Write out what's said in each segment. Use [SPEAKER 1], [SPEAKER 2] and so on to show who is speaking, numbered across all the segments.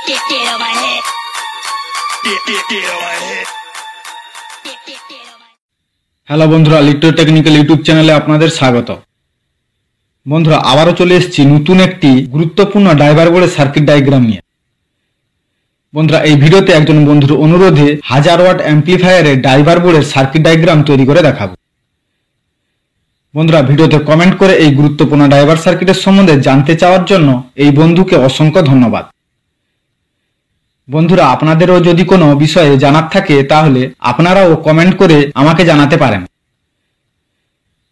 [SPEAKER 1] Get on my head. Get on my head.
[SPEAKER 2] Hello বন্ধুরা, little technical YouTube চ্যানেলে আপনাদের স্বাগত। বন্ধুরা, আবারও চলে এসেছি নতুন একটি গুরুত্বপূর্ণ ড্রাইভার বোর্ডের সার্কিট ডায়াগ্রাম নিয়ে। বন্ধুরা, এই ভিডিওতে একজন বন্ধুর অনুরোধে 1000 ওয়াট অ্যাম্পলিফায়ারের ড্রাইভার বোর্ডের সার্কিট ডায়াগ্রাম তৈরি করে দেখাবো। বন্ধুরা, ভিডিওতে কমেন্ট করে এই গুরুত্বপূর্ণ ড্রাইভার সার্কিটের সম্বন্ধে জানতে চাওয়ার জন্য এই বন্ধুকে অসংখ্য ধন্যবাদ। বন্ধুরা, আপনাদেরও যদি কোনো বিষয়ে জানার থাকে তাহলে আপনারাও কমেন্ট করে আমাকে জানাতে পারেন।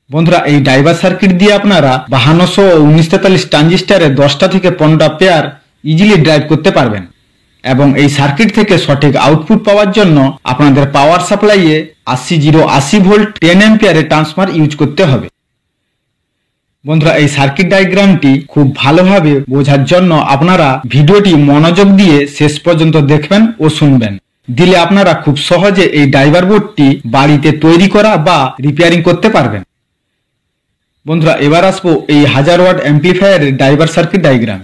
[SPEAKER 2] বন্ধুরা, এই ড্রাইভার সার্কিট দিয়ে আপনারা 5200 ও 1943 ট্রানজিস্টারের 10টা থেকে 15টা পেয়ার ইজিলি ড্রাইভ করতে পারবেন এবং এই সার্কিট থেকে সঠিক আউটপুট পাওয়ার জন্য আপনাদের পাওয়ার সাপ্লাইয়ে 80 ভোল্ট 10 অ্যাম্পিয়ারের ট্রান্সফরমার ইউজ করতে হবে। বন্ধুরা, এই সার্কিট ডায়াগ্রামটি খুব ভালোভাবে বোঝার জন্য আপনারা ভিডিওটি মনোযোগ দিয়ে শেষ পর্যন্ত দেখবেন ও শুনবেন। দিলে আপনারা খুব সহজে এই ড্রাইভার বোর্ডটি বাড়িতে তৈরি করা বা রিপেয়ারিং করতে পারবেন। বন্ধুরা, এবার আসবো এই 1000 ওয়াট অ্যাম্পলিফায়ারের ড্রাইভার সার্কিট ডায়াগ্রাম।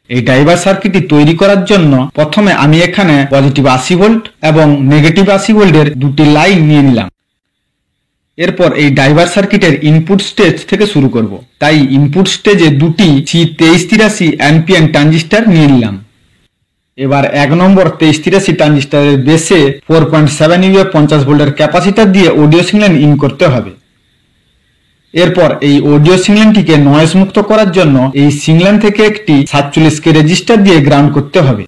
[SPEAKER 2] এই ড্রাইভার সার্কিটটি তৈরি করার জন্য প্রথমে আমি এখানে পজিটিভ 80 ভোল্ট এবং নেগেটিভ 80 ভোল্টের দুটি লাইন নিয়ে নিলাম। এরপর এই ড্রাইভার সার্কিটের ইনপুট স্টেজ থেকে শুরু করব। তাই ইনপুট স্টেজে দুটি C2383 এনপিএন ট্রানজিস্টর নিয়ে নিলাম। এবার 1 নম্বর 2383 ট্রানজিস্টরের বেসে 4.7 UF 50 ভোল্টের ক্যাপাসিটর দিয়ে অডিও সিগন্যাল ইন করতে হবে। এরপর এই অডিও সিগন্যালটিকে নয়েজ মুক্ত করার জন্য এই সিগন্যাল থেকে একটি 47K রেজিস্টার দিয়ে গ্রাউন্ড করতে হবে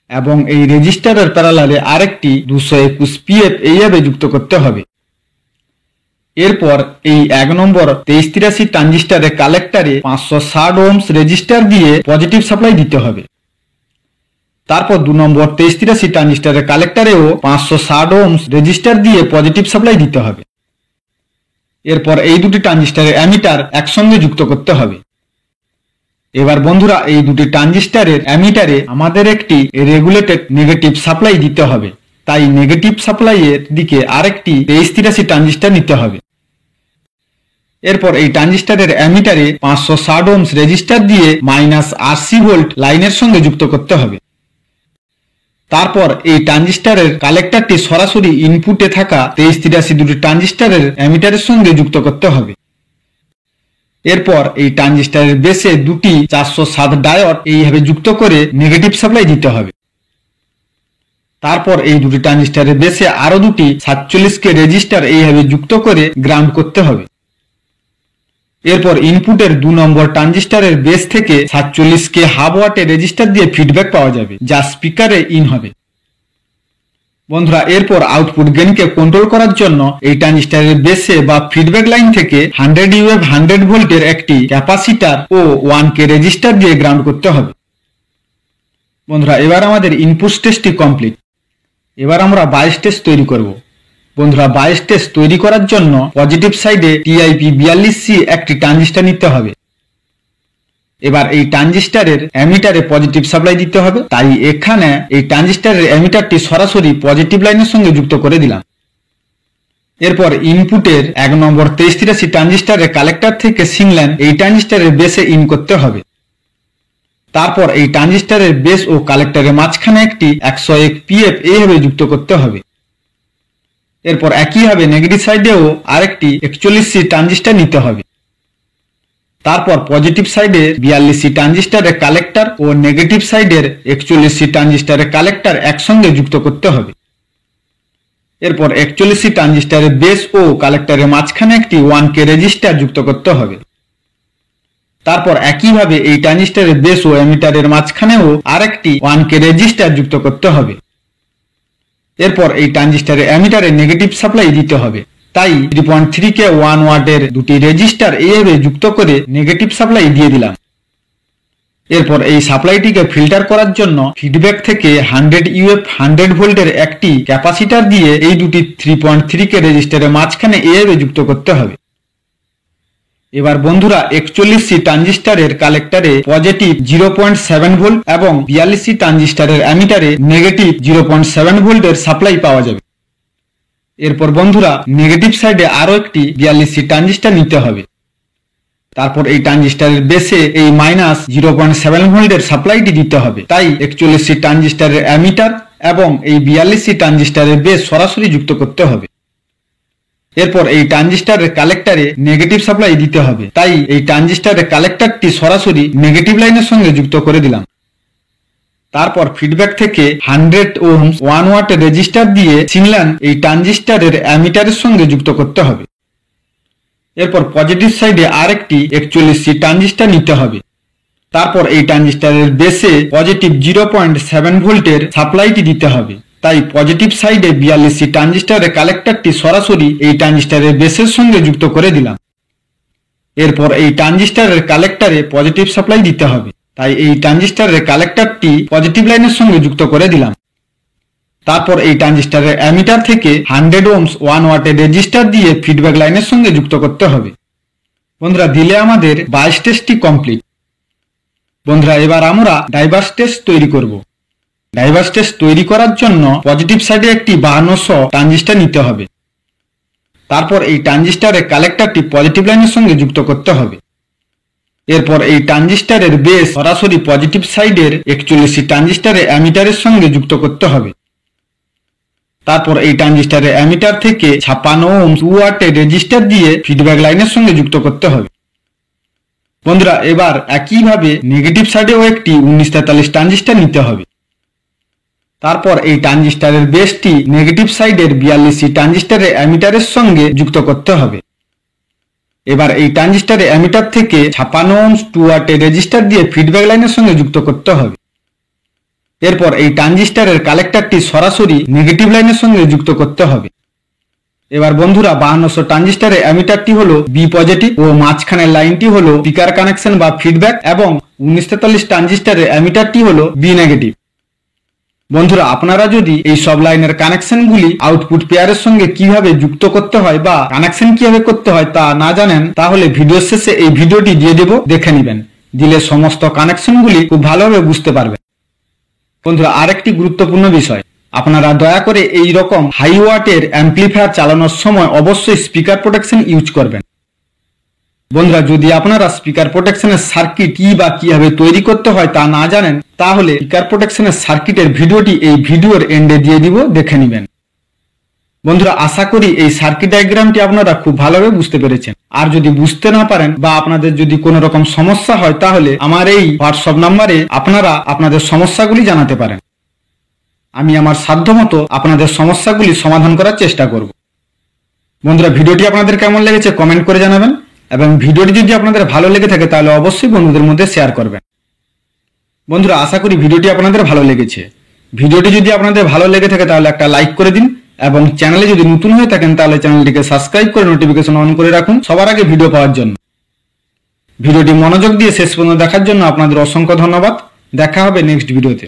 [SPEAKER 2] এবং এই রেজিস্টারের প্যারালালে আরেকটি 221 PF এইভাবে যুক্ত করতে হবে। এরপর এই 1 নম্বর 2383 ট্রানজিস্টরের কালেক্টরে 560 ওহমস রেজিস্টার দিয়ে পজিটিভ সাপ্লাই দিতে হবে। তারপর 2 নম্বর 2383 ট্রানজিস্টরের কালেক্টরেও 560 ওহমস রেজিস্টার দিয়ে পজিটিভ সাপ্লাই দিতে হবে। এরপর এই দুটি ট্রানজিস্টরের অ্যামিটার একসঙ্গে যুক্ত করতে হবে। এবার বন্ধুরা, এই দুটি ট্রানজিস্টরের অ্যামিটারে আমাদের একটি রেগুলেটেড নেগেটিভ সাপ্লাই দিতে হবে। তাই নেগেটিভ সাপ্লাইয়ের দিকে আরেকটি 2383 ট্রানজিস্টর নিতে হবে। এরপর এই ট্রানজিস্টরের অ্যামিটারে 560 ওহমস রেজিস্টার দিয়ে -80 ভোল্ট লাইনের সঙ্গে যুক্ত করতে হবে। তারপর এই ট্রানজিস্টরের কালেক্টরটি সরাসরি ইনপুটে থাকা 2383 দুটি ট্রানজিস্টরের অ্যামিটারের সঙ্গে যুক্ত করতে হবে। এরপর এই ট্রানজিস্টরের বেসে দুটি 407 ডায়োড এইভাবে যুক্ত করে নেগেটিভ সাপ্লাই দিতে হবে। তারপর এই দুটি ট্রানজিস্টরের বেসে আরো দুটি 47K রেজিস্টার এইভাবে যুক্ত করে গ্রাউন্ড করতে হবে। এরপর ইনপুটের 2 নম্বর ট্রানজিস্টরের বেস থেকে 47K হাফ ওয়াটের রেজিস্টার দিয়ে ফিডব্যাক পাওয়া যাবে, যা স্পিকারে ইন হবে। বন্ধুরা, এরপর আউটপুট গেইনকে কন্ট্রোল করার জন্য এই ট্রানজিস্টরের বেসে বা ফিডব্যাক লাইন থেকে 100 UF 100 ভোল্টের একটি ক্যাপাসিটর ও 1K রেজিস্টার দিয়ে গ্রাউন্ড করতে হবে। বন্ধুরা, এবার আমাদের ইনপুট স্টেজটি কমপ্লিট। এবার আমরা বায়াস স্টেজ তৈরি করব। বন্ধুরা, বায়াস স্টেজ তৈরি করার জন্য পজিটিভ সাইডে TIP42C একটি ট্রানজিস্টর নিতে হবে। এবার এই ট্রানজিস্টরের অ্যামিটারে পজিটিভ সাপ্লাই দিতে হবে। তাই এখানে এই ট্রানজিস্টরের অ্যামিটারটি সরাসরি পজিটিভ লাইনের সঙ্গে যুক্ত করে দিলাম। এরপর ইনপুটের 1 নম্বর 2383 ট্রানজিস্টরের কালেক্টর থেকে সিগন্যাল এই ট্রানজিস্টরের বেসে ইন করতে হবে। তারপর এই ট্রানজিস্টরের বেস ও কালেক্টরের মাঝখানে একটি 101 PF এইভাবে যুক্ত করতে হবে। এরপর একইভাবে নেগেটিভ সাইডেও আরেকটি 41C ট্রানজিস্টর নিতে হবে। তারপর পজিটিভ সাইডে 42C ট্রানজিস্টরের কালেক্টর ও নেগেটিভ সাইডের 41C ট্রানজিস্টরের কালেক্টর একসঙ্গে যুক্ত করতে হবে। এরপর 41C ট্রানজিস্টরের বেস ও কালেক্টরের মাঝখানে একটি 1K রেজিস্টার যুক্ত করতে হবে। তারপর একইভাবে এই ট্রানজিস্টরের বেস ও অ্যামিটারের মাঝখানেও আরেকটি 1K রেজিস্টার যুক্ত করতে হবে। এরপর এই ট্রানজিস্টরের অ্যামিটারে নেগেটিভ সাপ্লাই দিতে হবে। তাই 3.3K 1 ওয়াটের দুটি রেজিস্টার এইভাবে যুক্ত করে নেগেটিভ সাপ্লাই দিয়ে দিলাম। এরপর এই সাপ্লাইটিকে ফিল্টার করার জন্য ফিডব্যাক থেকে 100 UF 100 ভোল্টের একটি ক্যাপাসিটর দিয়ে এই দুটি 3.3K রেজিস্টারের মাঝখানে এইভাবে যুক্ত করতে হবে। এবার বন্ধুরা, 41C ট্রানজিস্টরের কালেক্টরে পজিটিভ 0.7 ভোল্ট এবং 42C ট্রানজিস্টরের অ্যামিটারে নেগেটিভ 0.7 ভোল্টের সাপ্লাই পাওয়া যাবে। এরপর বন্ধুরা, নেগেটিভ সাইডে আরো একটি 42C ট্রানজিস্টর নিতে হবে। তারপর এই ট্রানজিস্টরের বেসে এই -0.7 ভোল্টের সাপ্লাইটি দিতে হবে। তাই 41C ট্রানজিস্টরের অ্যামিটার এবং এই 42C ট্রানজিস্টরের বেস সরাসরি যুক্ত করতে হবে। এরপর এই ট্রানজিস্টরের কালেক্টরে নেগেটিভ সাপ্লাই দিতে হবে। তাই এই ট্রানজিস্টরের কালেক্টরটি সরাসরি নেগেটিভ লাইনের সঙ্গে যুক্ত করে দিলাম। তারপর ফিডব্যাক থেকে 100 ওহমস 1 ওয়াটের রেজিস্টার দিয়ে সিগন্যাল এই ট্রানজিস্টরের অ্যামিটারের সঙ্গে যুক্ত করতে হবে। এরপর পজিটিভ সাইডে আরেকটি 41C ট্রানজিস্টর নিতে হবে। তারপর এই ট্রানজিস্টরের বেসে পজিটিভ 0.7 ভোল্টের সাপ্লাইটি দিতে হবে। তাই পজিটিভ সাইডে 42C ট্রানজিস্টরের কালেক্টরটি সরাসরি এই ট্রানজিস্টরের বেসের সঙ্গে যুক্ত করে দিলাম। এরপর এই ট্রানজিস্টরের কালেক্টরে পজিটিভ সাপ্লাই দিতে হবে। তাই এই ট্রানজিস্টরের কালেক্টরটি পজিটিভ লাইনের সঙ্গে যুক্ত করে দিলাম। তারপর এই ট্রানজিস্টরের অ্যামিটার থেকে 100 ওহমস 1 ওয়াটের রেজিস্টার দিয়ে ফিডব্যাক লাইনের সঙ্গে যুক্ত করতে হবে। বন্ধুরা, দিলে আমাদের 22 টেস্টটি কমপ্লিট। বন্ধুরা, এবার আমরা ডাইভার্স টেস্ট তৈরি করব। ডাইভার্স টেস্ট তৈরি করার জন্য পজিটিভ সাইডে একটি 5200 ট্রানজিস্টর নিতে হবে। তারপর এই ট্রানজিস্টরের কালেক্টরটি পজিটিভ লাইনের সঙ্গে যুক্ত করতে হবে। এরপর এই ট্রানজিস্টরের বেস সরাসরি পজিটিভ সাইডের 41C ট্রানজিস্টরের অ্যামিটারের সঙ্গে যুক্ত করতে হবে। তারপর এই ট্রানজিস্টরের অ্যামিটার থেকে 56 ওহমস 2 ওয়াটের রেজিস্টার দিয়ে ফিডব্যাক লাইনের সঙ্গে যুক্ত করতে হবে। বন্ধুরা, এবার একইভাবে নেগেটিভ সাইডেও একটি 1943 ট্রানজিস্টর নিতে হবে। তারপর এই ট্রানজিস্টরের বেসটি নেগেটিভ সাইডের 42C ট্রানজিস্টরের অ্যামিটারের সঙ্গে যুক্ত করতে হবে। এবার এই ট্রানজিস্টরের অ্যামিটার থেকে 56 ওহমস 2 ওয়াটের রেজিস্টার দিয়ে ফিডব্যাক লাইনের সঙ্গে যুক্ত করতে হবে। এরপর এই ট্রানজিস্টরের কালেক্টরটি সরাসরি নেগেটিভ লাইনের সঙ্গে যুক্ত করতে হবে। এবার বন্ধুরা, 5200 ট্রানজিস্টরের অ্যামিটারটি হলো বি পজিটিভ ও মাঝখানের লাইনটি হলো স্পিকার কানেকশন বা ফিডব্যাক এবং 1943 ট্রানজিস্টরের অ্যামিটারটি হলো বি নেগেটিভ। বন্ধুরা, আপনারা যদি এই সব লাইনের কানেকশনগুলি আউটপুট পেয়ারের সঙ্গে কিভাবে যুক্ত করতে হয় বা কানেকশন কিভাবে করতে হয় তা না জানেন, তাহলে ভিডিওর শেষে এই ভিডিওটি দিয়ে দেব, দেখে নেবেন। দিলে সমস্ত কানেকশনগুলি খুব ভালোভাবে বুঝতে পারবেন। বন্ধুরা, আরেকটি গুরুত্বপূর্ণ বিষয়, আপনারা দয়া করে এই রকম হাই ওয়াটের অ্যাম্পলিফায়ার চালানোর সময় অবশ্যই স্পিকার প্রোটেকশন ইউজ করবেন। বন্ধুরা, যদি আপনারা স্পিকার প্রোটেকশনের সার্কিট কি বা কিভাবে তৈরি করতে হয় তা না জানেন, তাহলে স্পিকার প্রোটেকশনের সার্কিটের ভিডিওটি এই ভিডিওর এন্ডে দিয়ে দিব, দেখে নেবেন। বন্ধুরা, আশা করি এই সার্কিট ডায়াগ্রামটি আপনারা খুব ভালোভাবে বুঝতে পেরেছেন। আর যদি বুঝতে না পারেন বা আপনাদের যদি কোনো রকম সমস্যা হয়, তাহলে আমার এই হোয়াটসঅ্যাপ নাম্বারে আপনারা আপনাদের সমস্যাগুলি জানাতে পারেন। আমি আমার সাধ্যমতো আপনাদের সমস্যাগুলি সমাধান করার চেষ্টা করব। বন্ধুরা, ভিডিওটি আপনাদের কেমন লেগেছে কমেন্ট করে জানাবেন এবং ভিডিওটি যদি আপনাদের ভালো লেগে থাকে তাহলে অবশ্যই বন্ধুদের মধ্যে শেয়ার করবেন। বন্ধুরা, আশা করি ভিডিওটি আপনাদের ভালো লেগেছে। ভিডিওটি যদি আপনাদের ভালো লেগে থাকে তাহলে একটা লাইক করে দিন এবং চ্যানেলে যদি নতুন হয়ে থাকেন তাহলে চ্যানেলটিকে সাবস্ক্রাইব করে নোটিফিকেশন অন করে রাখুন সবার আগে ভিডিও পাওয়ার জন্য। ভিডিওটি মনোযোগ দিয়ে শেষ পর্যন্ত দেখার জন্য আপনাদের অসংখ্য ধন্যবাদ। দেখা হবে নেক্সট ভিডিওতে।